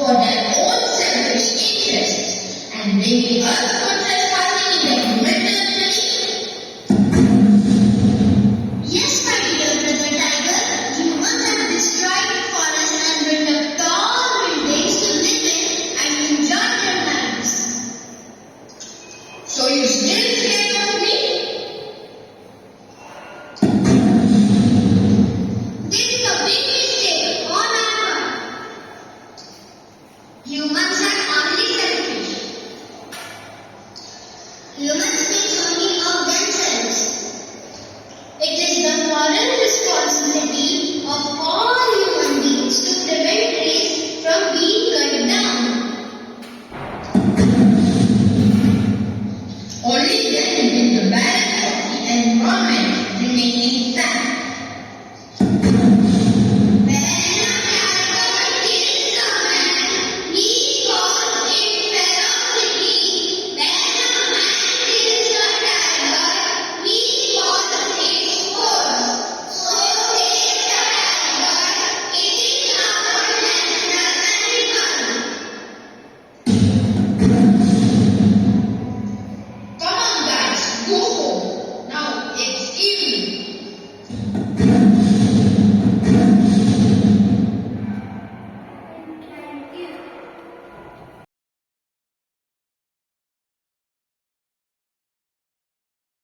for their own selfish interests and blaming us for trespassing in the human territory? Yes, my dear brother tiger, humans have destroyed the forest and built up tall buildings to live in and enjoy their lives. So you still scared of me? This is a big mistake on our part. Humans are only selfish. Humans